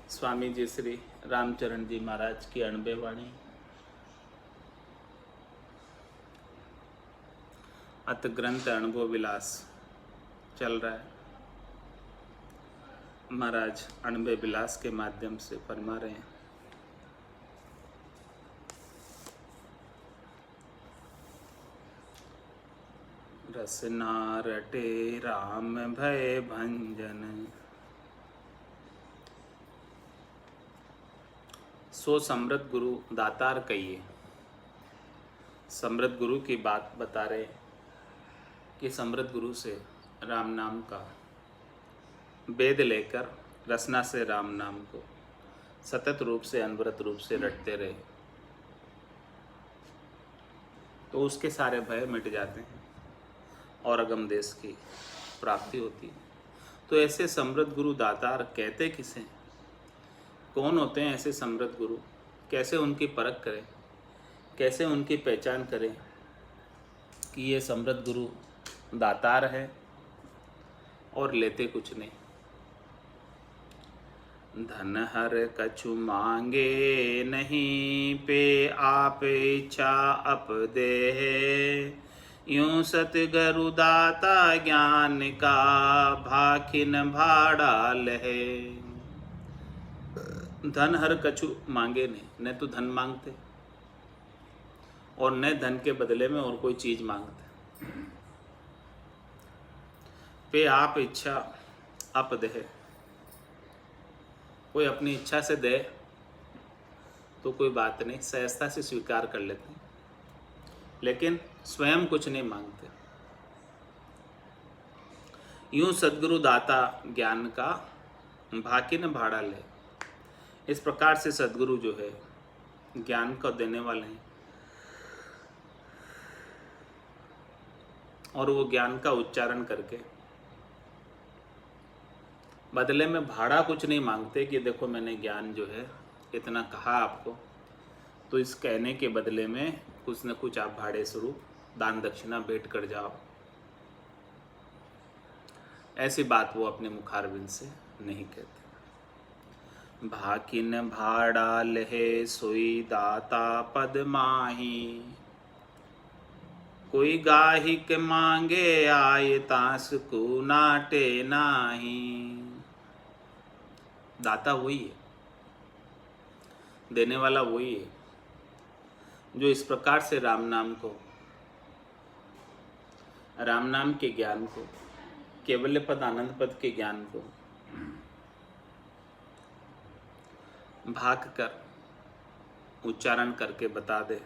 स्वामी जी श्री रामचरण जी महाराज की अणबे वाणी। अत ग्रंथ अनुभव विलास चल रहा है। महाराज अणबे विलास के माध्यम से फरमा रहे हैं। रसना रटे राम भय भंजन, सो समृद्ध गुरु दातार कहिए। समृद्ध गुरु की बात बता रहे कि समृद्ध गुरु से राम नाम का वेद लेकर रसना से राम नाम को सतत रूप से अनवरत रूप से रटते रहे तो उसके सारे भय मिट जाते हैं और अगम देश की प्राप्ति होती है। तो ऐसे समृद्ध गुरु दातार कहते किसे, कौन होते हैं ऐसे समृद्ध गुरु, कैसे उनकी परख करें, कैसे उनकी पहचान करें कि ये समृद्ध गुरु दातार है और लेते कुछ नहीं। धन हर कछु मांगे नहीं, पे आप इच्छा अप दे, यूं सतगुरु दाता ज्ञान का भाखिन भाड़ा लहे। धन हर कछु मांगे नहीं, न तो धन मांगते और न धन के बदले में और कोई चीज मांगते। पे आप इच्छा अप दे, कोई अपनी इच्छा से दे तो कोई बात नहीं, सहजता से स्वीकार कर लेते हैं, लेकिन स्वयं कुछ नहीं मांगते। यूं सद्गुरु दाता ज्ञान का भाकी न भाड़ा ले। इस प्रकार से सद्गुरु जो है ज्ञान को देने वाले हैं और वो ज्ञान का उच्चारण करके बदले में भाड़ा कुछ नहीं मांगते कि देखो मैंने ज्ञान जो है इतना कहा आपको, तो इस कहने के बदले में कुछ न कुछ आप भाड़े स्वरूप दान दक्षिणा भेंट कर जाओ। ऐसी बात वो अपने मुखारबिंद से नहीं कहते। भाकिन भाड़ा लहे सोई दाता पद माही, कोई गाहिक मांगे आए तास को नाटे नाही। दाता वही है, देने वाला वही है, जो इस प्रकार से राम नाम को, राम नाम के ज्ञान को, केवल्य पद आनंद पद के ज्ञान को भाग कर उच्चारण करके बता दे।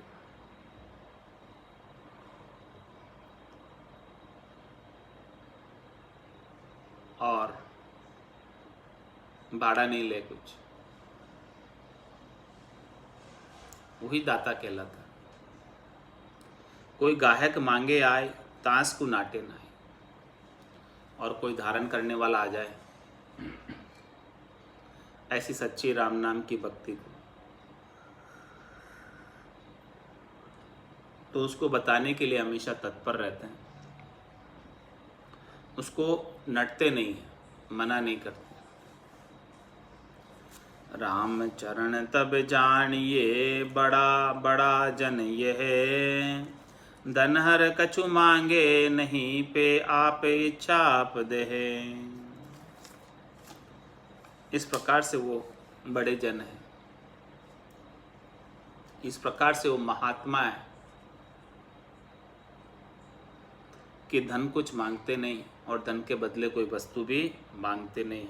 और भाड़ा नहीं ले कुछ, वही दाता कहलाता। कोई गाहक मांगे आए तांस को नाटे नाहे, और कोई धारण करने वाला आ जाए ऐसी सच्ची राम नाम की भक्ति को, तो उसको बताने के लिए हमेशा तत्पर रहते हैं, उसको नटते नहीं है, मना नहीं करते। राम चरण तब जानिए बड़ा बड़ा जन यह, धन हर कछु मांगे नहीं, पे आप इच्छा आप दे। इस प्रकार से वो बड़े जन है, इस प्रकार से वो महात्मा है कि धन कुछ मांगते नहीं और धन के बदले कोई वस्तु भी मांगते नहीं,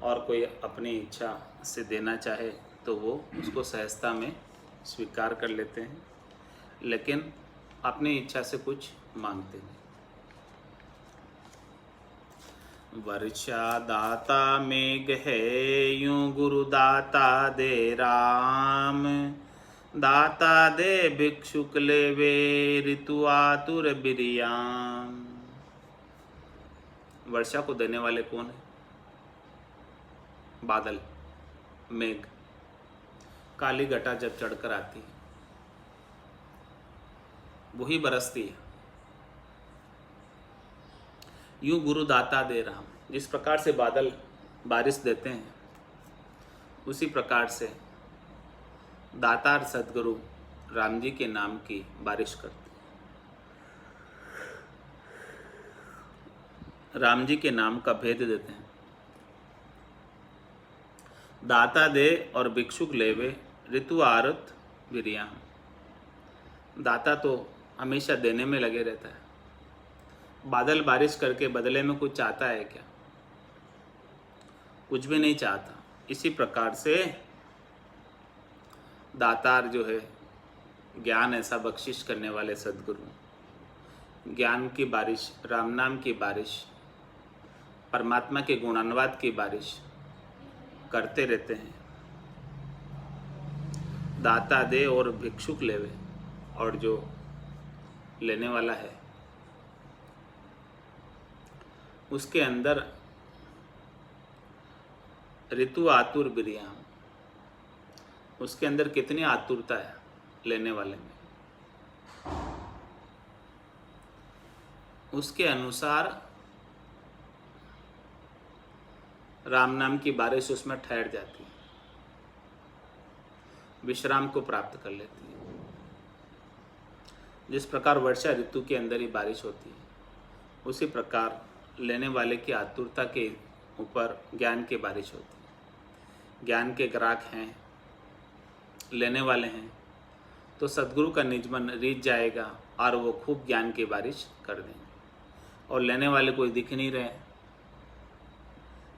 और कोई अपनी इच्छा से देना चाहे तो वो उसको सहजता में स्वीकार कर लेते हैं, लेकिन अपनी इच्छा से कुछ मांगते नहीं। वर्षा दाता मेघ है, यूं गुरु दाता दे राम, दाता दे भिक्षुक लेवे ऋतु आतुर बिरियाम। वर्षा को देने वाले कौन है? बादल, मेघ, काली घटा जब चढ़कर आती है वही बरसती है। यूं गुरु दाता दे राम, जिस प्रकार से बादल बारिश देते हैं उसी प्रकार से दातार सद्गुरु राम जी के नाम की बारिश करते हैं, राम जी के नाम का भेद देते हैं। दाता दे और भिक्षुक लेवे, ऋतु आरत विरियाम। दाता तो हमेशा देने में लगे रहता है, बादल बारिश करके बदले में कुछ चाहता है क्या? कुछ भी नहीं चाहता। इसी प्रकार से दातार जो है, ज्ञान ऐसा बख्शिश करने वाले सद्गुरु ज्ञान की बारिश, राम नाम की बारिश, परमात्मा के गुणानुवाद की बारिश करते रहते हैं। दाता दे और भिक्षुक लेवे, और जो लेने वाला है उसके अंदर ऋतु आतुर बिरियाम, उसके अंदर कितनी आतुरता है लेने वाले में, उसके अनुसार राम नाम की बारिश उसमें ठहर जाती है, विश्राम को प्राप्त कर लेती है। जिस प्रकार वर्षा ऋतु के अंदर ही बारिश होती है, उसी प्रकार लेने वाले की आतुरता के ऊपर ज्ञान की बारिश होती है। ज्ञान के ग्राहक हैं, लेने वाले हैं, तो सद्गुरु का निजमन रीझ जाएगा और वो खूब ज्ञान की बारिश कर देंगे। और लेने वाले कोई दिख नहीं रहे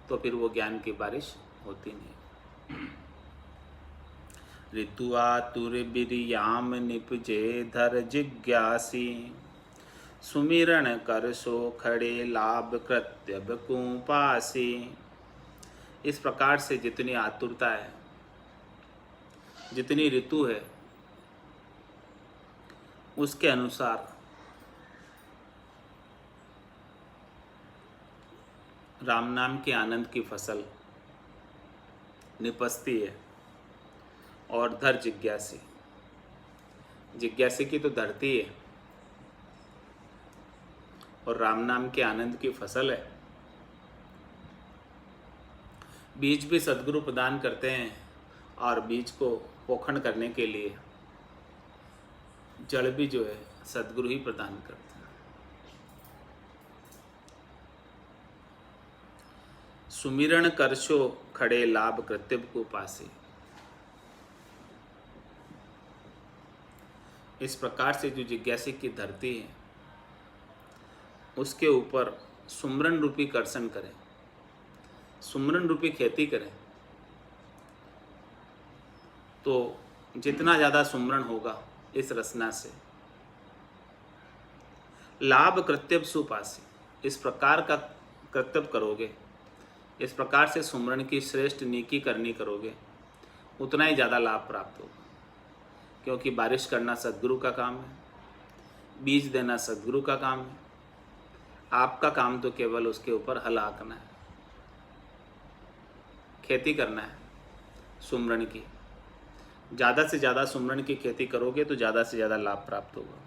तो फिर वो ज्ञान की बारिश होती नहीं। ऋतु आतुर बिरियाम निपजे धर जिज्ञासी, सुमिरन कर सो खड़े लाभ कृत्यब कुपासी। इस प्रकार से जितनी आतुरता है, जितनी ऋतु है, उसके अनुसार राम नाम के आनंद की फसल निपजती है। और धर जिज्ञासी, जिज्ञासी की तो धरती है और राम नाम के आनंद की फसल है। बीज भी सद्गुरु प्रदान करते हैं और बीज को पोखण करने के लिए जड़ भी जो है सद्गुरु ही प्रदान करते हैं। सुमिरण करशो खड़े लाभ कृत्यब को पासे। इस प्रकार से जो जिज्ञासी की धरती है, उसके ऊपर सुमरन रूपी कर्षण करें, सुमरन रूपी खेती करें, तो जितना ज़्यादा सुमरन होगा इस रचना से, लाभ कृत्यब सुपासी, इस प्रकार का कर्तव्य करोगे, इस प्रकार से सुमरन की श्रेष्ठ नेकी करनी करोगे, उतना ही ज़्यादा लाभ प्राप्त होगा। क्योंकि बारिश करना सद्गुरु का काम है, बीज देना सद्गुरु का काम है, आपका काम तो केवल उसके ऊपर हल हाँकना है, खेती करना है सुमरन की। ज़्यादा से ज़्यादा सुमरन की खेती करोगे तो ज़्यादा से ज़्यादा लाभ प्राप्त होगा।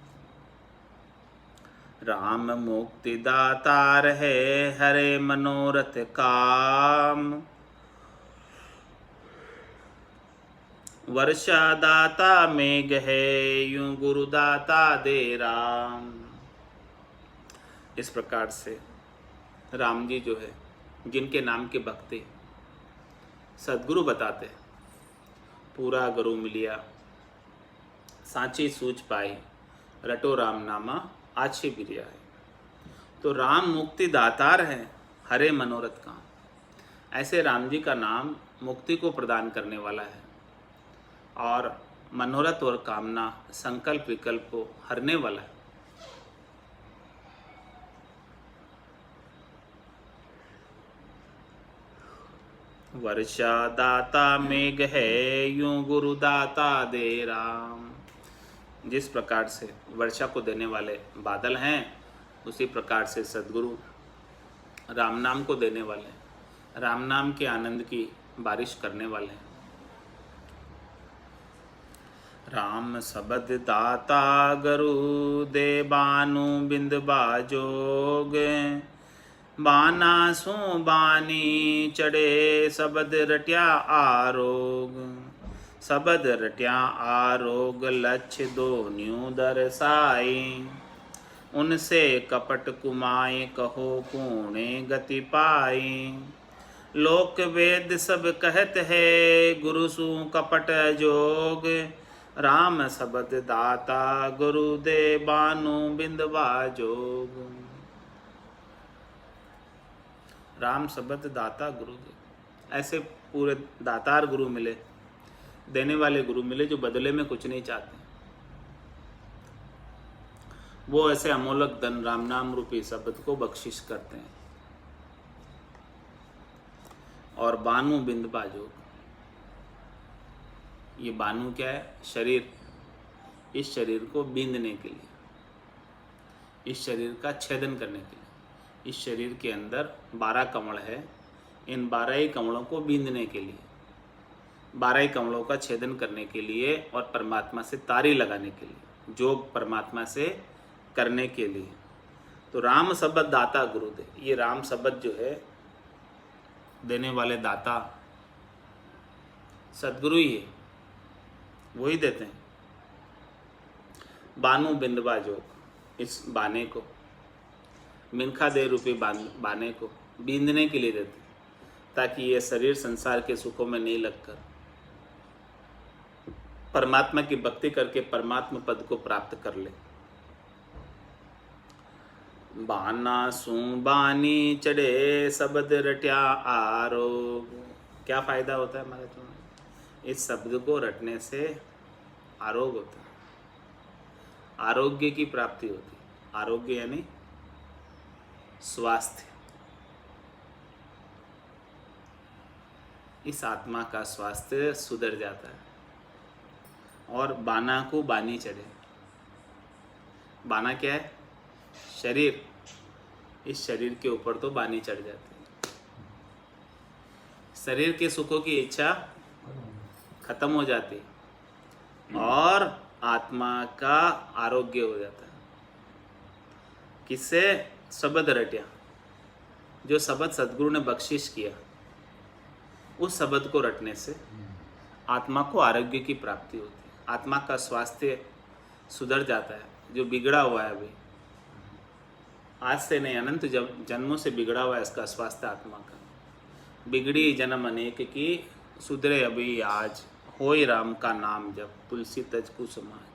राम मुक्ति दातार है, हरे मनोरथ काम, वर्षा दाता मेघ है, यूं गुरु दाता दे राम। इस प्रकार से राम जी जो है, जिनके नाम के भक्ति सद्गुरु बताते, पूरा गुरु मिलिया सांची सूझ पाई, रटो राम नामा आछी बिरिया है। तो राम मुक्ति दातार है, हरे मनोरथ काम। ऐसे राम जी का नाम मुक्ति को प्रदान करने वाला है और मनोरथ और कामना, संकल्प विकल्प को हरने वाला है। वर्षा दाता मेघ है, यूं गुरु दाता दे राम। जिस प्रकार से वर्षा को देने वाले बादल हैं, उसी प्रकार से सद्गुरु राम नाम को देने वाले, राम नाम के आनंद की बारिश करने वाले हैं। राम शब्द दाता गुरु दे बानु बिंद बाजोग, बाना सो बानी चढ़े सबद रट्या आरोग, सबद रट्या आरोग लक्ष्य दो न्यू दरसाई, उनसे कपट कुमाए कहो कूणे गति पाई, लोक वेद सब कहत है गुरु सु कपट जोग, राम सबद दाता गुरु दे बानु बिंदवा जोग, राम शब्द दाता गुरु दे। ऐसे पूरे दातार गुरु मिले, देने वाले गुरु मिले जो बदले में कुछ नहीं चाहते। वो ऐसे अमोलक धन राम नाम रूपी शब्द को बख्शिश करते हैं। और बानु बिंद बाजो, ये बानु क्या है? शरीर। इस शरीर को बींदने के लिए, इस शरीर का छेदन करने के लिए। इस शरीर के अंदर 12 कमल है, इन 12 ही कमलों को बींदने के लिए, 12 ही कमलों का छेदन करने के लिए और परमात्मा से तारी लगाने के लिए, जोग परमात्मा से करने के लिए। तो राम शब्द दाता गुरु दे, ये राम शब्द जो है देने वाले दाता सदगुरु ही है, वो ही देते हैं। बानु बिंदवा जोग, इस बाने को, मिनखा दे रूपी बाने को बींदने के लिए देते हैं, ताकि ये शरीर संसार के सुखों में नहीं लगकर परमात्मा की भक्ति करके परमात्मा पद को प्राप्त कर ले। बाना सू बानी चढ़े शब्द रट्या आरोग, क्या फायदा होता है हमारे तुम्हें? इस शब्द को रटने से आरोग्य होता है, आरोग्य की प्राप्ति होती है। आरोग्य यानी स्वास्थ्य। इस आत्मा का स्वास्थ्य सुधर जाता है। और बाना को बानी चढ़े, बाना क्या है? शरीर। इस शरीर के ऊपर तो बानी चढ़ जाती है, शरीर के सुखों की इच्छा खत्म हो जाती है और आत्मा का आरोग्य हो जाता है। किससे? शब्द रट्या, जो शब्द सदगुरु ने बख्शिश किया, उस शब्द को रटने से आत्मा को आरोग्य की प्राप्ति होती है, आत्मा का स्वास्थ्य सुधर जाता है। जो बिगड़ा हुआ है अभी, आज से नहीं अनंत जन्मों से बिगड़ा हुआ है इसका स्वास्थ्य आत्मा का। बिगड़ी जन्म अनेक की, सुधरे अभी आज, होय राम का नाम जब, तुलसी तज कुसुमाय।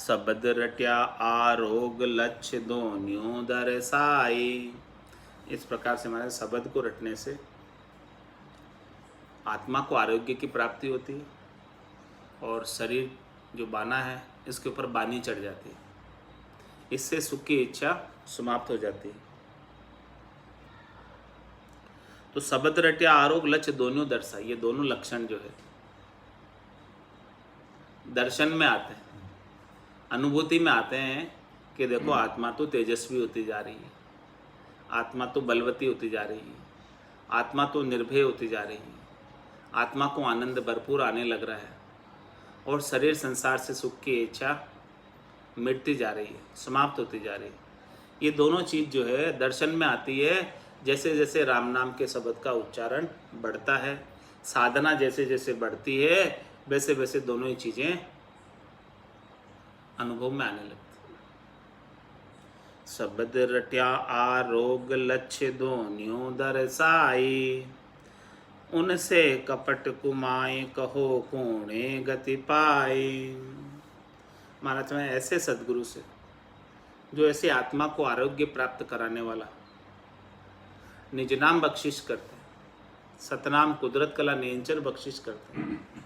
शब्द रट्या आरोग लक्ष्य दोन्यों दरसाई। इस प्रकार से हमारे शब्द को रटने से आत्मा को आरोग्य की प्राप्ति होती है और शरीर जो बाना है इसके ऊपर बानी चढ़ जाती है, इससे सुख की इच्छा समाप्त हो जाती है। तो शब्द रट्या आरोग लक्ष्य दोनों दर्शा, ये दोनों लक्षण जो है दर्शन में आते हैं, अनुभूति में आते हैं कि देखो आत्मा तो तेजस्वी होती जा रही है, आत्मा तो बलवती होती जा रही है, आत्मा तो निर्भय होती जा रही है, आत्मा को आनंद भरपूर आने लग रहा है और शरीर संसार से सुख की इच्छा मिटती जा रही है, समाप्त होती जा रही है। ये दोनों चीज़ जो है दर्शन में आती है। जैसे जैसे राम नाम के शब्द का उच्चारण बढ़ता है, साधना जैसे जैसे बढ़ती है, वैसे वैसे दोनों ही चीज़ें अनुभव में आने लगती। शब्द रट्या आरोग लक्ष्य दोन्यों दरसाई, उनसे कपट कुमाए कहो कूणे गति पाई। महाराज में ऐसे सदगुरु से, जो ऐसे आत्मा को आरोग्य प्राप्त कराने वाला निज नाम बख्शिश करते हैं, सतनाम कुदरत कला नियंचन बख्शिश करते हैं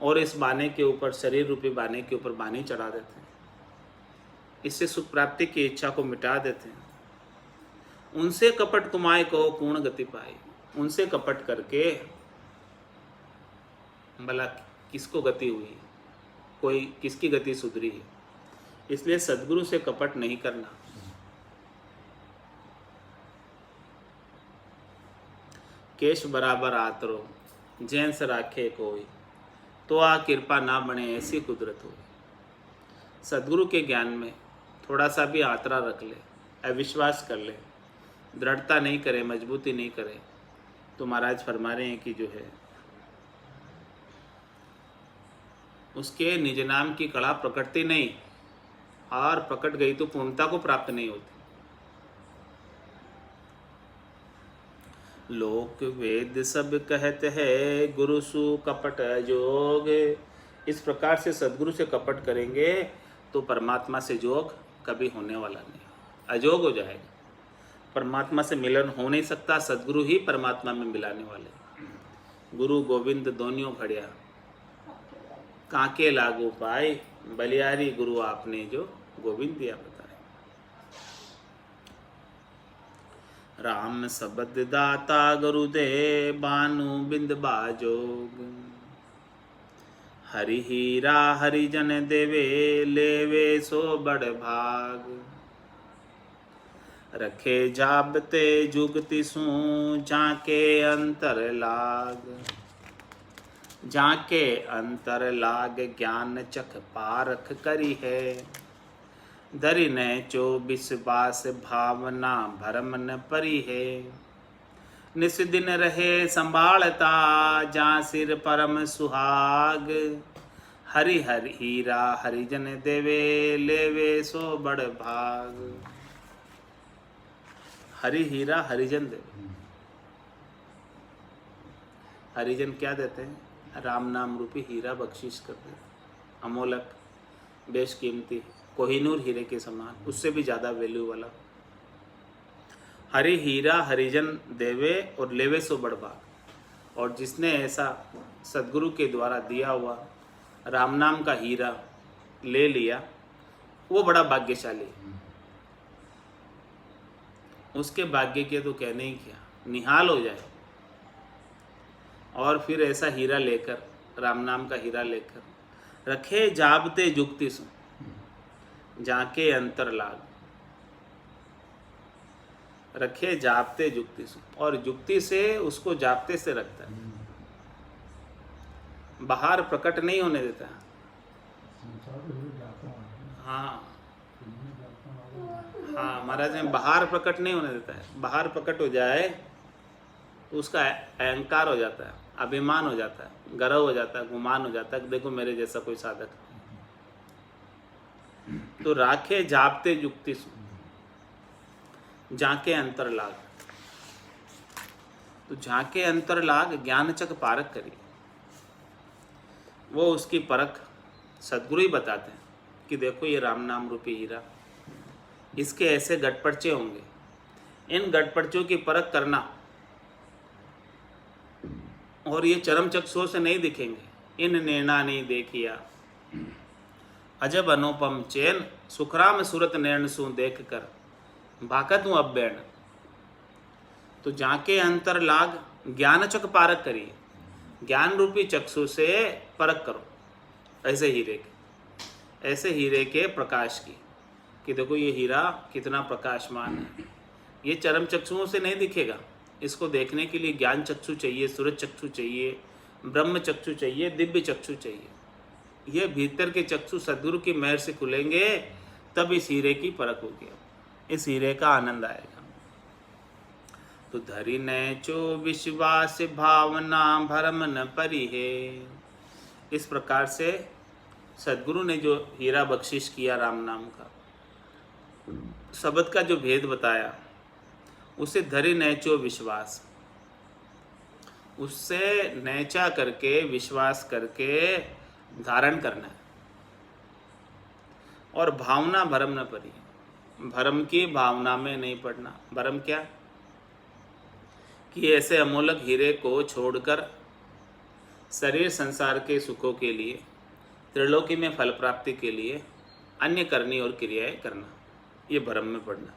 और इस बाने के ऊपर, शरीर रूपी बाने के ऊपर बानी चढ़ा देते हैं, इससे सुख प्राप्ति की इच्छा को मिटा देते हैं। उनसे कपट कुमाए कहो पूर्ण गति पाई। उनसे कपट करके भला किसको गति हुई, कोई किसकी गति सुधरी है। इसलिए सदगुरु से कपट नहीं करना। केश बराबर आतरो जैन से राखे कोई, तो आ कृपा ना बने ऐसी कुदरत हो। सद्गुरु के ज्ञान में थोड़ा सा भी आतरा रख ले, अविश्वास कर ले, दृढ़ता नहीं करे, मजबूती नहीं करे, तो महाराज फरमा रहे हैं कि जो है उसके निज नाम की कला प्रकटती नहीं, और प्रकट गई तो पूर्णता को प्राप्त नहीं होती। लोक वेद सब कहते हैं गुरु सु कपट जोग। इस प्रकार से सद्गुरु से कपट करेंगे तो परमात्मा से जोग कभी होने वाला नहीं, अजोग हो जाएगा। परमात्मा से मिलन हो नहीं सकता, सद्गुरु ही परमात्मा में मिलाने वाले। गुरु गोविंद दोनियों खड़िया काके लागू पाए, बलियारी गुरु आपने जो गोविंद दिया बताए। राम शब्द दाता गुरुदेव बानु बिंद बाजोग। हरि हीरा हरिजन देवे लेवे सो बड़ भाग। रखे जाबते जुगति सू जाके अंतर लाग। जाके अंतर लाग ज्ञान चख पारख करी है। दरि न चो विश्वास भावना भरम न परी है। निस दिन रहे संभालता जा सिर परम सुहाग। हरि हरि हीरा हरिजन देवे लेवे सो बड़ भाग। हरि हीरा हरिजन देवे। हरिजन क्या देते हैं? राम नाम रूपी हीरा बख्शिश करते हैं, अमोलक, बेशकीमती, कोहिनूर हीरे के समान, उससे भी ज़्यादा वैल्यू वाला। हरि हीरा हरिजन देवे और लेवे सो बड़ भाग। और जिसने ऐसा सद्गुरु के द्वारा दिया हुआ राम नाम का हीरा ले लिया, वो बड़ा भाग्यशाली है। उसके भाग्य के तो कहने ही क्या, निहाल हो जाए। और फिर ऐसा हीरा लेकर, राम नाम का हीरा लेकर, रखे जाबते जुक्ति सु जाके अंतर लाग। रखे जाबते जुक्ति सु, और जुक्ति से उसको जाबते से रखता है, बाहर प्रकट नहीं होने देता। हाँ हाँ, महाराज ने बाहर प्रकट नहीं होने देता है। बाहर प्रकट हो जाए तो उसका अहंकार हो जाता है, अभिमान हो जाता है, गर्व हो जाता है, गुमान हो जाता है, देखो मेरे जैसा कोई साधक। तो राखे जापते जुक्ति सु जाके अंतर लाग। तो जाके अंतर लाग ज्ञानचक पारक करिए। वो उसकी परख सद्गुरु ही बताते हैं कि देखो ये राम नाम रूपी हीरा, इसके ऐसे गटपर्चे होंगे, इन गटपर्चों की परख करना, और ये चरम चक्षुओं से नहीं दिखेंगे। इन नैना नहीं देखिया अजब अनुपम चैन, सुखराम सूरत नैन सु देख कर भाकत हूँ अब बैन। तो जाके अंतर लाग ज्ञानचक पारक करिए, ज्ञान रूपी चक्षु से परख करो ऐसे हीरे के, ऐसे हीरे के प्रकाश की, कि देखो ये हीरा कितना प्रकाशमान है। ये चरम चक्षुओं से नहीं दिखेगा, इसको देखने के लिए ज्ञान चक्षु चाहिए, सूरज चक्षु चाहिए, ब्रह्म चक्षु चाहिए, दिव्य चक्षु चाहिए। ये भीतर के चक्षु सद्गुरु की मेहर से खुलेंगे, तब इस हीरे की परख होगी, इस हीरे का आनंद आएगा। तो धरि न चो विश्वास भावना भरम न परी है। इस प्रकार से सद्गुरु ने जो हीरा बख्शिश किया राम नाम का, शब्द का जो भेद बताया, उसे धरि नैचो विश्वास, उससे नैचा करके विश्वास करके धारण करना है। और भावना भरम न पड़ी, भरम की भावना में नहीं पड़ना। भरम क्या? कि ऐसे अमोलक हीरे को छोड़कर शरीर संसार के सुखों के लिए, त्रिलोकी में फल प्राप्ति के लिए अन्य करनी और क्रियाएं करना, ये भरम में पड़ना।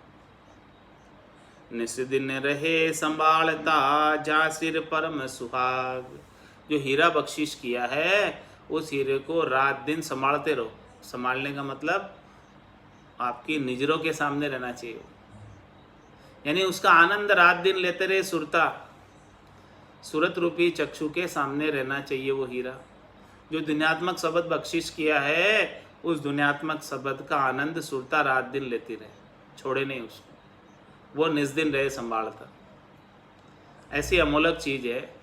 निस दिन रहे संभालता जा सिर परम सुहाग। जो हीरा बख्शिश किया है, उस हीरे को रात दिन संभालते रहो। संभालने का मतलब आपकी निजरों के सामने रहना चाहिए, यानी उसका आनंद रात दिन लेते रहे। सुरता, सूरत रूपी चक्षु के सामने रहना चाहिए वो हीरा। जो दुनियात्मक शब्द बख्शिश किया है, उस दुनियात्मक शब्द का आनंद सुरता रात दिन लेती रहे, छोड़े नहीं उसको, वो निस्दिन रहे संभालता। ऐसी अमोलक चीज़ है,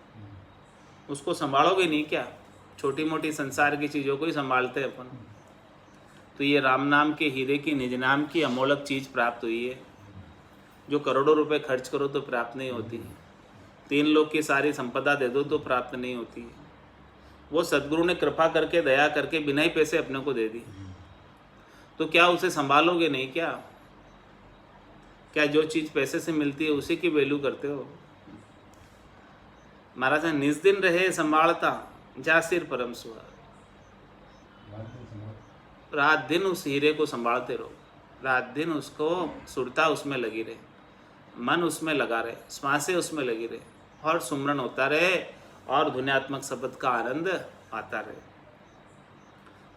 उसको संभालोगे नहीं क्या? छोटी मोटी संसार की चीज़ों को ही संभालते हैं अपन। तो ये राम नाम के हीरे की, निज नाम की अमोलक चीज़ प्राप्त हुई है, जो करोड़ों रुपए खर्च करो तो प्राप्त नहीं होती, 3 लोग की सारी संपदा दे दो तो प्राप्त नहीं होती। वो सदगुरु ने कृपा करके, दया करके बिना ही पैसे अपने को दे दी, तो क्या उसे संभालोगे नहीं क्या? क्या जो चीज़ पैसे से मिलती है उसी की वैल्यू करते हो? महाराज निस्दिन रहे संभालता, जा सिर परम सुहा। रात दिन उस हीरे को संभालते रहो, रात दिन उसको सुरता उसमें लगी रहे, मन उसमें लगा रहे, श्वासें उसमें लगी रहे, और सुमरन होता रहे, और धुन्यात्मक शब्द का आनंद आता रहे।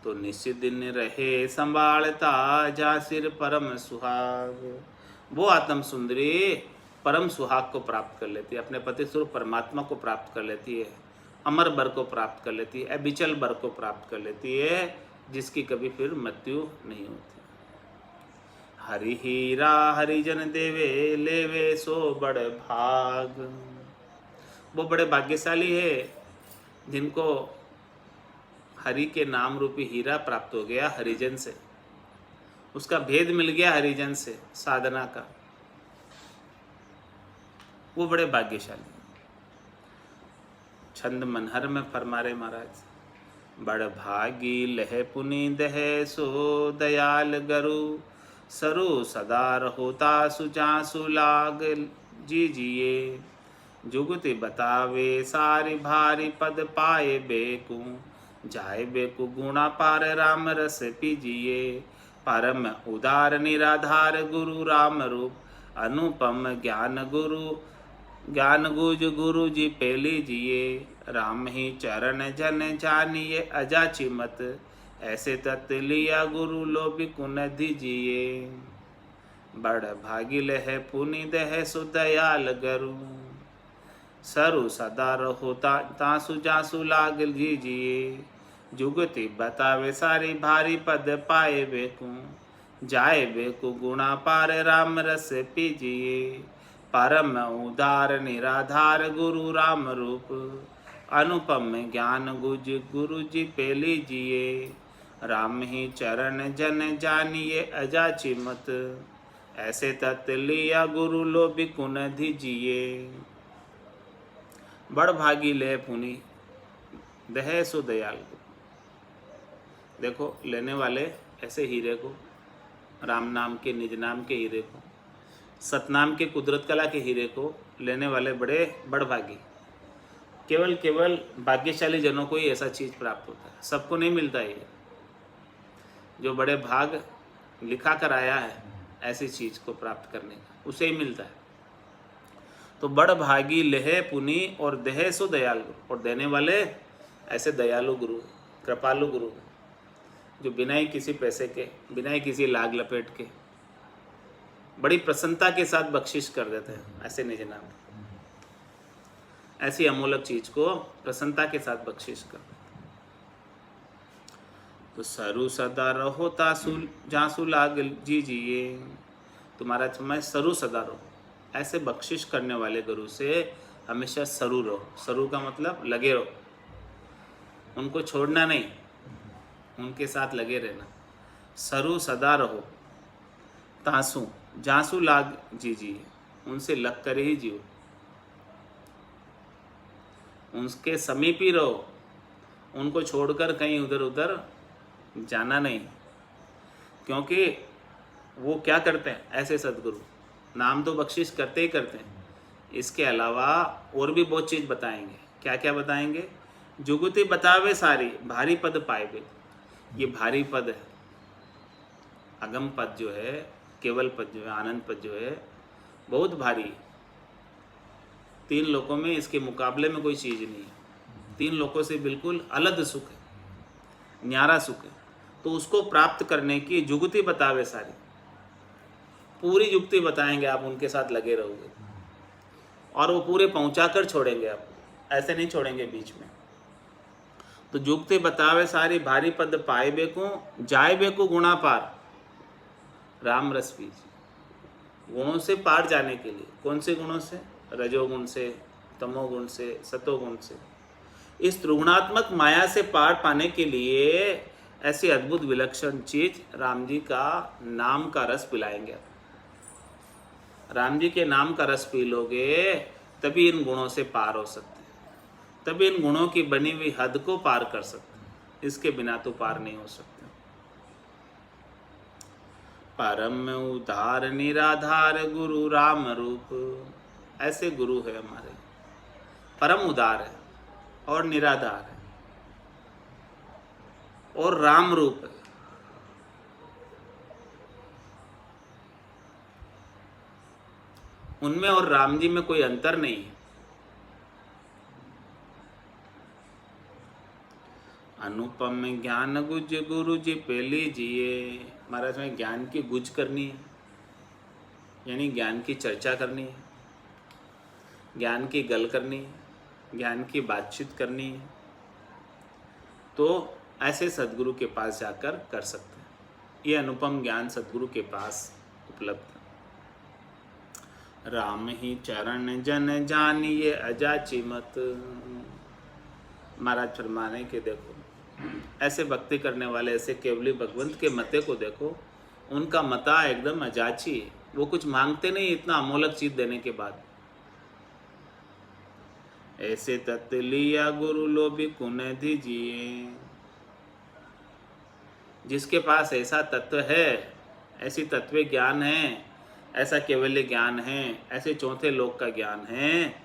तो निश्चित दिन रहे संभालता, जा सिर परम सुहाग। वो आत्म सुंदरी परम सुहाग को प्राप्त कर लेती है, अपने पति स्वरूप परमात्मा को प्राप्त कर लेती है, अमर बर को प्राप्त कर लेती है, अबिचल बर को प्राप्त कर लेती है, जिसकी कभी फिर मृत्यु नहीं होती। हरि हीरा हरिजन देवे, लेवे सो बड़ भाग। वो बड़े भाग्यशाली है जिनको हरि के नाम रूपी हीरा प्राप्त हो गया हरिजन से, उसका भेद मिल गया हरिजन से, साधना का। वो बड़े भाग्यशाली। छंद मनहर में फरमारे महाराज, बड़ भागी लह पुनि दह सो दयाल गरु, सरु सदा रहोता सुचासु लाग जी जिए, जुगति बतावे सारी भारी पद पाए बेकू, जाए बेकू गुणा पार राम रस पीजिए, परम उदार निराधार गुरु राम रूप, अनुपम ज्ञान गुरु ज्ञान गुज गुरु जी पे लीजिए, राम ही चरण जन जानिए अजाची मत, ऐसे तत् लिया गुरु लोभी कुन दीजिए, बड़ भागी लह पुनि दह सुदयाल गरु, सरु सदा रहो तासु जासु लाग लीजिए, जुगति बतावे सारी भारी पद पाए बेकू, जाए बेकू गुणा पार राम रस पीजिए, परम उदार निराधार गुरु राम रूप, अनुपम ज्ञान गुज गुरु जी पे लीजिए, राम ही चरण जन जानिए अजाची मत, ऐसे तत् लिया गुरु लोभी कुन दीजिए, बड़ भागी ले पुनि दह सो दयाल। देखो लेने वाले ऐसे हीरे को, राम नाम के, निज नाम के हीरे को, सतनाम के, कुदरत कला के हीरे को लेने वाले बड़े बड़भागी। केवल भाग्यशाली जनों को ही ऐसा चीज़ प्राप्त होता है, सबको नहीं मिलता है। ये जो बड़े भाग लिखा कर आया है ऐसी चीज़ को प्राप्त करने का, उसे ही मिलता है। तो बड़ भागी लहे पुनि और देह सो दयाल गुरु, और देने वाले ऐसे दयालु गुरु, कृपालु गुरु, जो बिना ही किसी पैसे के, बिना ही किसी लाग लपेट के बड़ी प्रसन्नता के साथ बख्शिश कर देते हैं। ऐसे निज नाम, ऐसी अमूलक चीज को प्रसन्नता के साथ बख्शिश कर। तो सरु सदा रहो तासु जासु लाग जी जिए, तुम्हारा समय सरु सदा रहो, ऐसे बख्शिश करने वाले गुरु से हमेशा सरु रहो। सरु का मतलब लगे रहो, उनको छोड़ना नहीं, उनके साथ लगे रहना। सरु सदा रहो तासु जासु लाग जी जिए, उनसे लग कर ही जियो, उनके समीप ही रहो, उनको छोड़कर कहीं उधर उधर जाना नहीं। क्योंकि वो क्या करते हैं ऐसे सदगुरु, नाम तो बख्शिश करते ही करते हैं, इसके अलावा और भी बहुत चीज़ बताएंगे। क्या क्या बताएंगे? जुगति बतावे सारी भारी पद पाए। ये भारी पद है, अगम पद जो है, केवल पद जो है, आनंद पद जो है, बहुत भारी है। 3 लोकों में इसके मुकाबले में कोई चीज़ नहीं है। 3 लोकों से बिल्कुल अलग सुख है, न्यारा सुख है। तो उसको प्राप्त करने की जुगति बतावे सारी, पूरी युक्ति बताएंगे। आप उनके साथ लगे रहोगे और वो पूरे पहुंचा कर छोड़ेंगे आपको, ऐसे नहीं छोड़ेंगे बीच में। तो जुगते बतावे सारी भारी पद पाए बेको जाए बेको गुणा पार राम रस पीजिए। गुणों से पार जाने के लिए, कौन से गुणों से? रजोगुण से, तमोगुण से, सतोगुण से। इस त्रिगुणात्मक माया से पार पाने के लिए ऐसी अद्भुत विलक्षण चीज राम जी का नाम का रस पिलाएंगे। राम जी के नाम का रस पी लोगे तभी इन गुणों से पार हो सकते हैं, तभी इन गुणों की बनी हुई हद को पार कर सकते हैं। इसके बिना तो पार नहीं हो सकते। परम उदार निराधार गुरु राम रूप, ऐसे गुरु है हमारे, परम उदार है और निराधार है और राम रूप है। उनमें और राम जी में कोई अंतर नहीं है। अनुपम ज्ञान गुज गुरु जी पे लीजिए। महाराज में ज्ञान की गुज करनी है, यानी ज्ञान की चर्चा करनी है, ज्ञान की गल करनी है, ज्ञान की बातचीत करनी है, तो ऐसे सदगुरु के पास जाकर कर सकते हैं। ये अनुपम ज्ञान सदगुरु के पास उपलब्ध है। राम ही चरण जन जानिए अजाची मत। महाराज फरमाने के देखो ऐसे भक्ति करने वाले, ऐसे केवली भगवंत के मते को देखो, उनका मता एकदम अजाची है। वो कुछ मांगते नहीं इतना अमोलक चीज देने के बाद। ऐसे तत्व लिया गुरु लोभी कुन दीजिए। जिसके पास ऐसा तत्व है, ऐसी तत्व ज्ञान है, ऐसा केवल्य ज्ञान है, ऐसे चौथे लोक का ज्ञान है,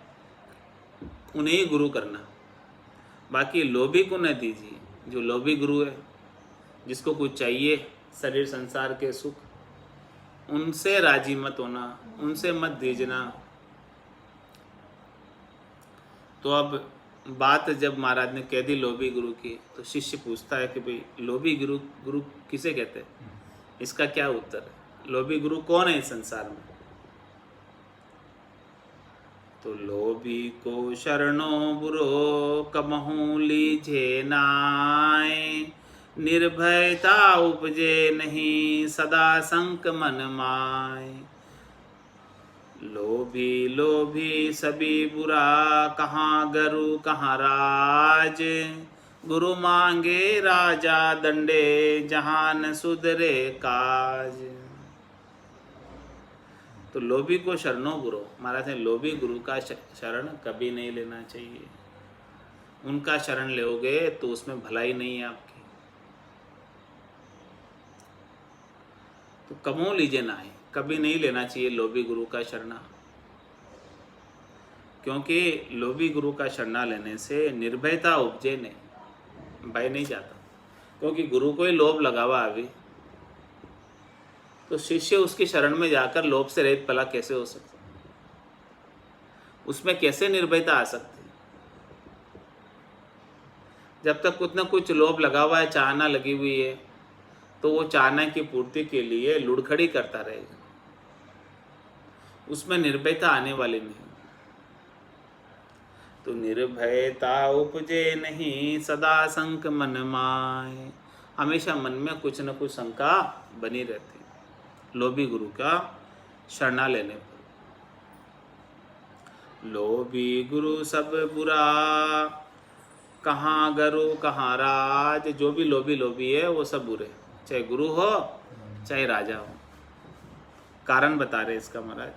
उन्हें ही गुरु करना। बाकी लोभी को न दीजिए। जो लोभी गुरु है, जिसको कुछ चाहिए शरीर संसार के सुख, उनसे राजी मत होना, उनसे मत दीजना। तो अब बात जब महाराज ने कह दी लोभी गुरु की, तो शिष्य पूछता है कि भाई लोभी गुरु गुरु किसे कहते हैं? इसका क्या उत्तर है? लोभी गुरु कौन है इस संसार में? तो लोभी को शरणो बुरो कमहू लीजे नाय। निर्भयता उपजे नहीं सदा संक मन माय। लोभी लोभी सभी बुरा कहाँ गुरु कहाँ राज। गुरु मांगे राजा दंडे जहाँ न सुधरे काज। तो लोभी को शरणो गुरु, महाराज ने लोभी गुरु का शरण कभी नहीं लेना चाहिए। उनका शरण लोगे तो उसमें भलाई नहीं है आपकी। तो कमो लीजिए ना है, कभी नहीं लेना चाहिए लोभी गुरु का शरणा। क्योंकि लोभी गुरु का शरणा लेने से निर्भयता उपजे नहीं, भय नहीं जाता। क्योंकि गुरु को ही लोभ लगा हुआ अभी, तो शिष्य उसकी शरण में जाकर लोभ से रहित भला कैसे हो सकता? उसमें कैसे निर्भयता आ सकती? जब तक कुछ न कुछ लोभ लगा हुआ है, चाहना लगी हुई है, तो वो चाहना की पूर्ति के लिए लुढ़खड़ी करता रहेगा। उसमें निर्भयता आने वाली नहीं। तो निर्भयता उपजे नहीं सदा संक मन माय। हमेशा मन में कुछ न कुछ शंका बनी रहती लोभी गुरु का शरणा लेने पर। लोभी गुरु सब बुरा कहाँ गुरु कहाँ राज। जो भी लोभी है वो सब बुरे, चाहे गुरु हो चाहे राजा हो। कारण बता रहे इसका महाराज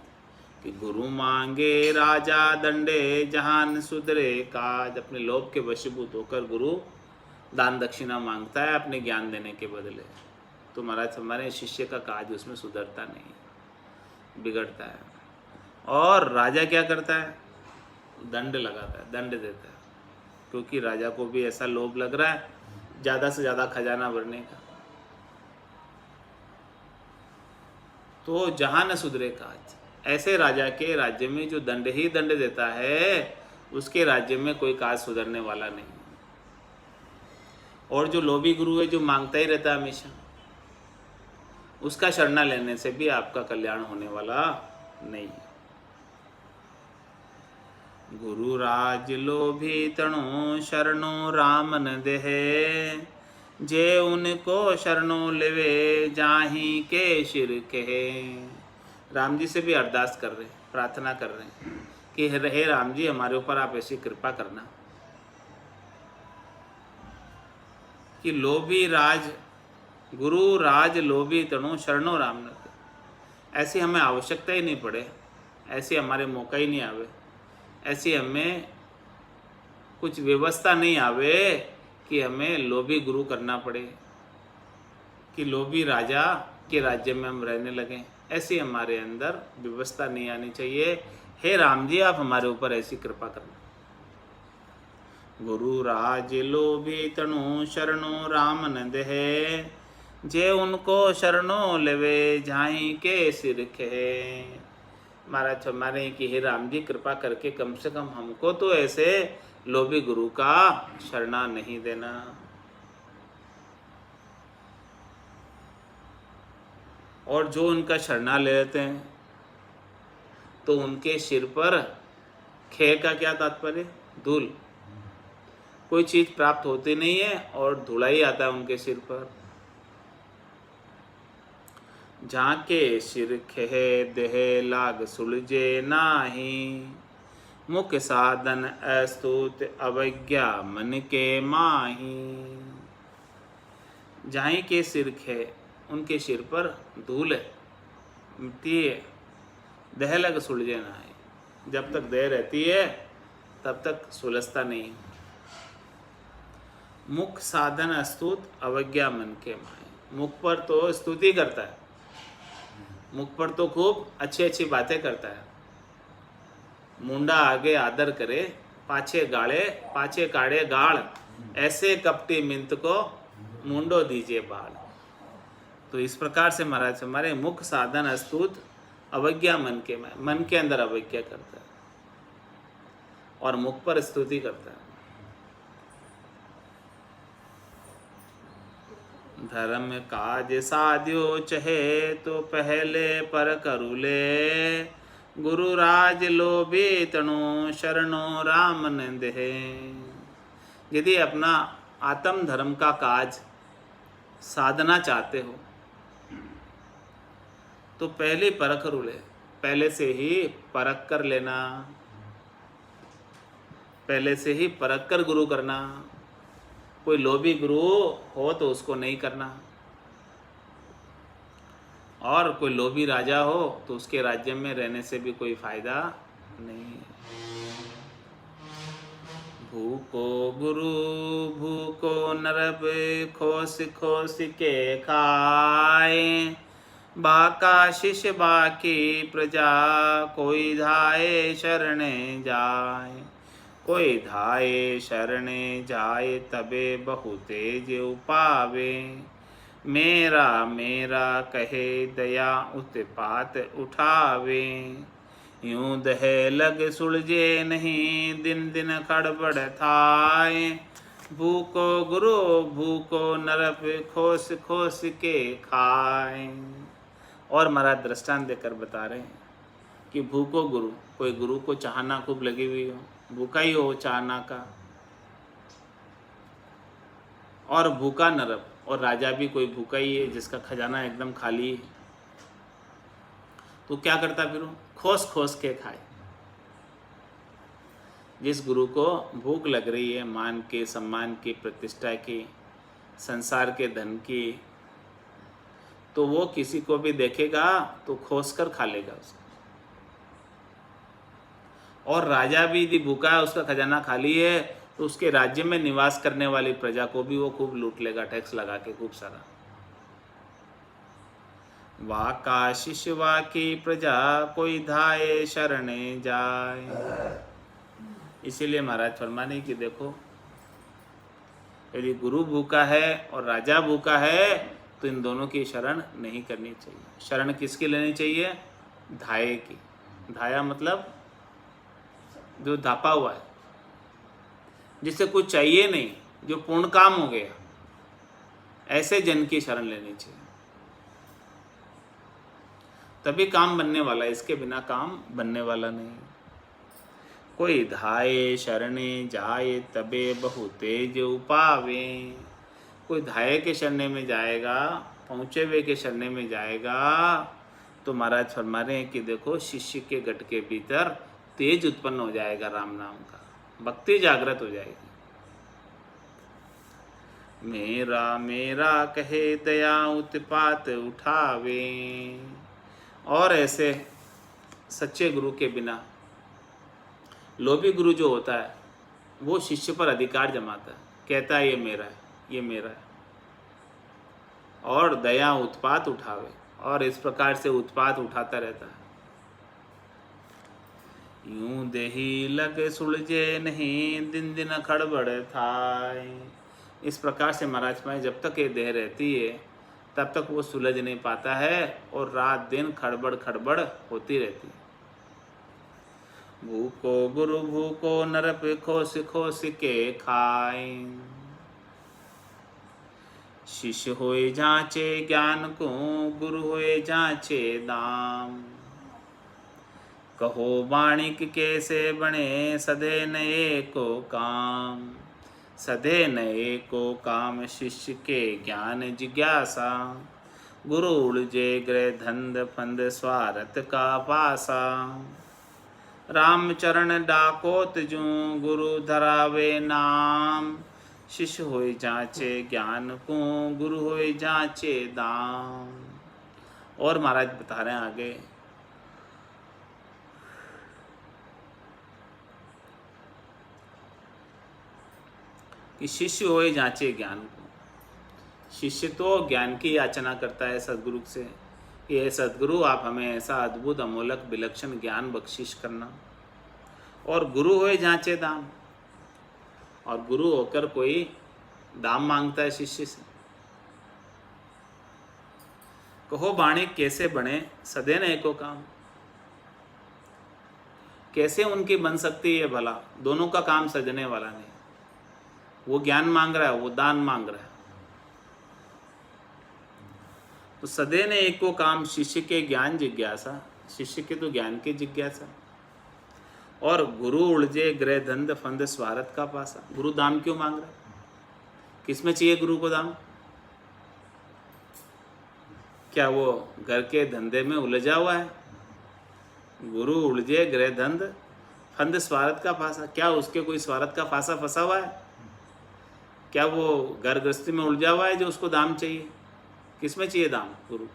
कि गुरु मांगे राजा दंडे जहान सुधरे काज। अपने लोभ के वशीभूत होकर गुरु दान दक्षिणा मांगता है अपने ज्ञान देने के बदले। तो महाराज हमारे शिष्य का काज उसमें सुधरता नहीं, बिगड़ता है। और राजा क्या करता है? दंड लगाता है, दंड देता है। क्योंकि राजा को भी ऐसा लोभ लग रहा है ज़्यादा से ज़्यादा खजाना भरने का। तो जहाँ न सुधरे काज, ऐसे राजा के राज्य में जो दंड ही दंड देता है, उसके राज्य में कोई काज सुधरने वाला नहीं। और जो लोभी गुरु है, जो मांगता ही रहता है हमेशा, उसका शरणा लेने से भी आपका कल्याण होने वाला नहीं है। गुरु राज लोभी तणु शरणो राम न देहे, जे उनको शरणों लेवे जाही के शिर कहे। राम जी से भी अरदास कर रहे, प्रार्थना कर रहे हैं कि हे राम जी, हमारे ऊपर आप ऐसी कृपा करना कि लोभी राज, गुरु राज लोभी तणु शरणों राम न दे। ऐसी हमें आवश्यकता ही नहीं पड़े, ऐसी हमारे मौका ही नहीं आवे, ऐसी हमें कुछ व्यवस्था नहीं आवे कि हमें लोभी गुरु करना पड़े, कि लोभी राजा के राज्य में हम रहने लगें। ऐसी हमारे अंदर व्यवस्था नहीं आनी चाहिए। हे राम जी, आप हमारे ऊपर ऐसी कृपा करना। गुरु राज लोभी तणु शरणो राम न देहे, जे उनको शरणों लेवे झाई के सिर खे। महाराज हमारे कि हे राम जी, कृपा करके कम से कम हमको तो ऐसे लोभी गुरु का शरणा नहीं देना। और जो उनका शरणा ले लेते हैं तो उनके सिर पर खे का क्या तात्पर्य? धूल। कोई चीज प्राप्त होती नहीं है और धूला ही आता है उनके सिर पर। झाके सिर खेहे देहे लाग सुलझे नाही, मुख्य साधन अस्तुत अवज्ञा मन के माही। जाही के सिर खे, उनके सिर पर धूल है, मिट्टी है, देह लग सुलझे नाही। जब तक देह रहती है तब तक सुलझता नहीं। मुख साधन अस्तुत अवज्ञा मन के माही। मुख पर तो स्तुति करता है, मुख पर तो खूब अच्छी अच्छी बातें करता है। मुंडा आगे आदर करे, पाछे काढ़े गाड़, ऐसे कपटी मिंत को मुंडो दीजिए बाल। तो इस प्रकार से महाराज हमारे मुख साधन अस्तुत अवज्ञा मन के अंदर अवज्ञा करता है और मुख पर स्तुति करता है। धर्म काज साध्यो चहे तो पहले पर करुले, गुरु राज लोभी तणु शरणो राम न देहे। यदि अपना आत्म धर्म का काज साधना चाहते हो तो पहले परख रुले, पहले से ही परख कर लेना, पहले से ही परख कर गुरु करना। कोई लोभी गुरु हो तो उसको नहीं करना, और कोई लोभी राजा हो तो उसके राज्य में रहने से भी कोई फायदा नहीं। भूको गुरु भूको नरब, खोस खोस के खाए, बाका शिष्य बाकी प्रजा, कोई धाये शरणे जाए। कोई धाये शरणे जाए तबे बहु तेज उपावे, मेरा मेरा कहे दया उत्पात उठावे। यूं दह लग सुलझे नहीं, दिन दिन खड़बड़ थाए, भूको गुरु भूको नरप, खोस खोस के खाए। और महाराज दृष्टांत देकर बता रहे हैं कि भूको गुरु, कोई गुरु को चाहना खूब लगी हुई हो, भूखा ही हो चाहना का, और भूखा नरप, और राजा भी कोई भूखा ही है जिसका खजाना एकदम खाली है, तो क्या करता फिर? खोस खोस के खाए। जिस गुरु को भूख लग रही है मान के, सम्मान की, प्रतिष्ठा की, संसार के धन की, तो वो किसी को भी देखेगा तो खोस कर खा लेगा उसको। और राजा भी यदि भूखा है, उसका खजाना खाली है, तो उसके राज्य में निवास करने वाली प्रजा को भी वो खूब लूट लेगा, टैक्स लगा के खूब सारा। वाका शिष्य वाकी प्रजा, कोई धाये शरणे जाए। इसीलिए महाराज फरमाने की देखो, यदि गुरु भूखा है और राजा भूखा है तो इन दोनों की शरण नहीं करनी चाहिए। शरण किसकी लेनी चाहिए? धाये की। धाया मतलब जो धापा हुआ है, जिसे कुछ चाहिए नहीं, जो पूर्ण काम हो गया, ऐसे जन की शरण लेनी चाहिए, तभी काम बनने वाला है, इसके बिना काम बनने वाला नहीं। कोई धाये शरणे जाए तबे बहु तेज उपावे। कोई धाये के शरणे में जाएगा, पहुँचे हुए के शरणे में जाएगा, तो महाराज फरमा रहे हैं कि देखो शिष्य के गट के भीतर तेज उत्पन्न हो जाएगा राम नाम का, भक्ति जागृत हो जाएगी। मेरा मेरा कहे दया उत्पात उठावे। और ऐसे सच्चे गुरु के बिना लोभी गुरु जो होता है वो शिष्य पर अधिकार जमाता है, कहता है ये मेरा है, ये मेरा है, और दया उत्पात उठावे, और इस प्रकार से उत्पात उठाता रहता है। यूं देही लगे सुलझे नहीं, दिन दिन खड़बड़ थाय। इस प्रकार से महाराज में जब तक ये देह रहती है तब तक वो सुलझ नहीं पाता है, और रात दिन खड़बड़ खड़बड़ होती रहती है। भूको गुरु भूको नरप खोस खोस के खाए। शिष्य होए जांचे ज्ञान को, गुरु होए जांचे दाम। कहो वाणिक कैसे बने, सदे नए को काम। सदे नए को काम शिष्य के ज्ञान जिज्ञासा। गुरु उलझे गृह धंध फंद स्वार्थ का पासा। राम चरण डाकोत जूं, गुरु धरावे नाम। शिष्य होए जांचे ज्ञान को, गुरु होए जांचे दाम। और महाराज बता रहे हैं आगे, कि शिष्य होए जांचे ज्ञान को। शिष्य तो ज्ञान की याचना करता है सद्गुरु से, ये सद्गुरु आप हमें ऐसा अद्भुत अमोलक विलक्षण ज्ञान बख्शिश करना। और गुरु होए जांचे दाम, और गुरु होकर कोई दाम मांगता है शिष्य से। कहो बाणी कैसे बने, सदे न एको काम। कैसे उनकी बन सकती है भला, दोनों का काम सजने वाला नहीं। वो ज्ञान मांग रहा है, वो दान मांग रहा है। तो सदे ने एको काम, शिष्य के ज्ञान जिज्ञासा, शिष्य के तो ज्ञान की जिज्ञासा। और गुरु उलझे गृह धंध फंद स्वार्थ का पासा। गुरु दाम क्यों मांग रहा है, किसमें चाहिए गुरु को दाम? क्या वो घर के धंधे में उलझा हुआ है? गुरु उलझे गृह धंध फंद स्वार्थ का फासा, क्या उसके कोई स्वार्थ का फासा फंसा हुआ है? क्या वो घर गृहस्थी में उलझा हुआ है जो उसको दाम चाहिए? किसमें चाहिए दाम? गुरु।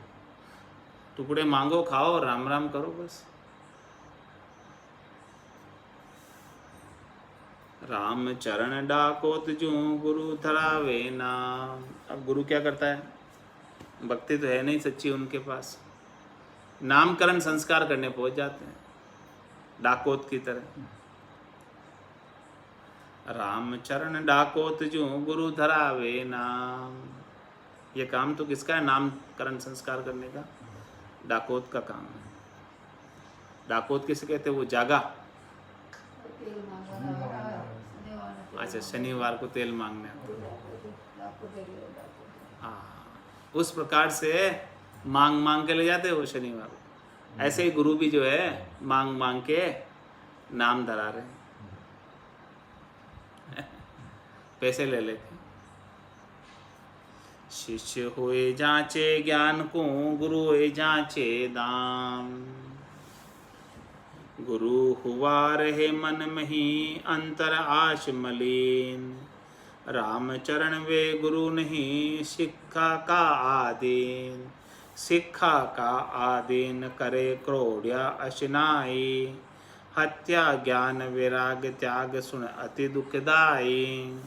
टुकड़े मांगो, खाओ, राम राम करो बस। राम चरण डाकोत जूं, गुरु धरावे नाम। अब गुरु क्या करता है? भक्ति तो है नहीं सच्ची उनके पास, नामकरण संस्कार करने पहुंच जाते हैं डाकोत की तरह। राम चरण डाकोत जूं, गुरु धरावे नाम। ये काम तो किसका है? नामकरण संस्कार करने का, डाकोत का काम है। डाकोत किसे कहते हैं? वो जागा। अच्छा, शनिवार को तेल मांगने हाँ, उस प्रकार से मांग मांग के ले जाते हैं वो शनिवार को। ऐसे ही गुरु भी जो है मांग मांग के नाम धरा रहे हैं, पैसे ले लेते। शिष्य होए जांचे ज्ञान को, गुरु होए जांचे दाम। गुरु हुआ रहे मन मही, अंतर आश मलिन। राम चरण वे गुरु नहीं, शिक्षा का आदीन। शिक्षा का आदीन करे क्रोढ़िया अशनाई। हत्या ज्ञान विराग त्याग सुन अति दुखदाई।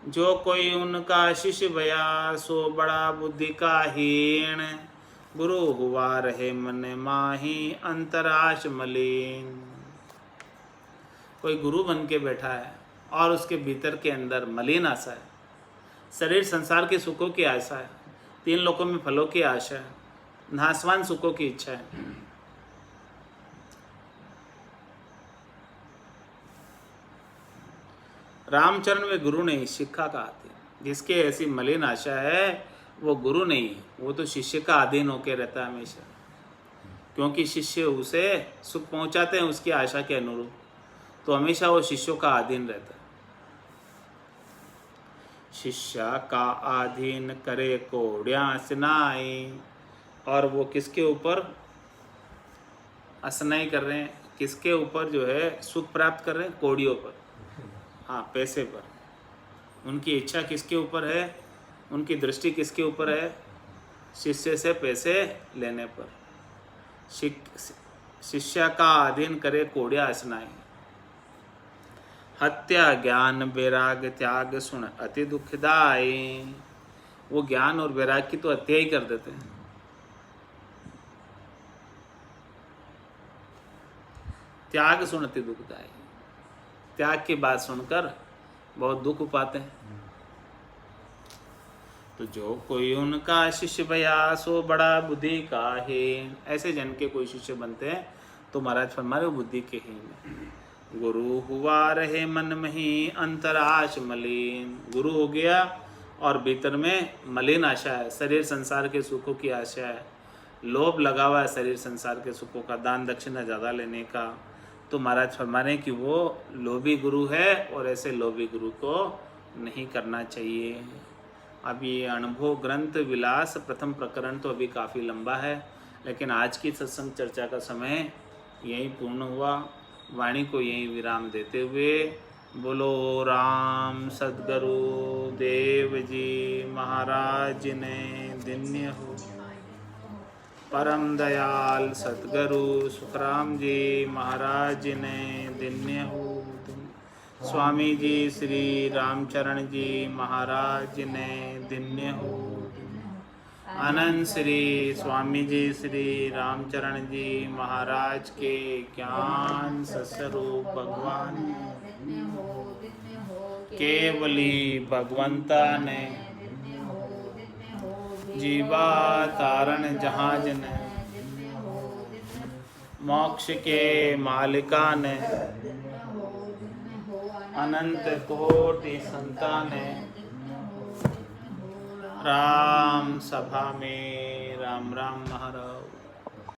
जो कोई उनका शिष्य भया, सो बड़ा बुद्धि का हीन। गुरु हुआ रहे मन माही, अंतराश मलिन। कोई गुरु बन के बैठा है और उसके भीतर के अंदर मलिन आशा है, शरीर संसार के सुखों की आशा है, तीन लोकों में फलों की आशा है, नाशवान सुखों की इच्छा है। रामचरण में गुरु नहीं, शिक्षा का आते। जिसके ऐसी मलिन आशा है वो गुरु नहीं है, वो तो शिष्य का अधीन होकर रहता है हमेशा। क्योंकि शिष्य उसे सुख पहुंचाते हैं उसकी आशा के अनुरूप, तो हमेशा वो शिष्यों का अधीन रहता है। शिष्य का अधीन करे कोड्या स्नाई, और वो किसके ऊपर असनाई कर रहे हैं, किसके ऊपर जो है सुख प्राप्त कर रहे हैं, कोड़ियों पर, हाँ पैसे पर। उनकी इच्छा किसके ऊपर है, उनकी दृष्टि किसके ऊपर है, शिष्य से पैसे लेने पर। शिष्य का अधीन करे कोड़िया असनाई, हत्या ज्ञान वैराग त्याग सुन अति दुखदाई। वो ज्ञान और वैराग की तो हत्या ही कर देते हैं। त्याग सुन अति दुखदाई, त्याग की बात सुनकर बहुत दुख पाते हैं। तो जो कोई उनका शिष्य भया सो बड़ा बुद्धि का हीन, ऐसे जन के कोई शिष्य बनते हैं तो महाराज फरमारे वो बुद्धि के हीन है। गुरु हुआ रहे मन में ही अंतराश मलिन, गुरु हो गया और भीतर में मलिन आशा है, शरीर संसार के सुखों की आशा है, लोभ लगा हुआ है शरीर संसार के सुखों का, दान दक्षिणा ज़्यादा लेने का। तो महाराज फरमा रहे हैं कि वो लोभी गुरु है और ऐसे लोभी गुरु को नहीं करना चाहिए। अब ये अनुभव ग्रंथ विलास प्रथम प्रकरण तो अभी काफ़ी लंबा है, लेकिन आज की सत्संग चर्चा का समय यहीं पूर्ण हुआ। वाणी को यहीं विराम देते हुए बोलो राम सद्गुरु देव जी महाराज ने धन्य हो। परम दयाल सद्गुरु सुखराम जी महाराज ने धन्य हो। स्वामी जी श्री रामचरण जी महाराज ने धन्य हो। अनंत श्री स्वामी जी श्री रामचरण जी महाराज के ज्ञान सस्वरूप भगवान केवली भगवंता ने जीवा तारण जहाज ने, मोक्ष के मालिका ने, अनंत कोटि संताने, राम सभा में राम राम महाराज।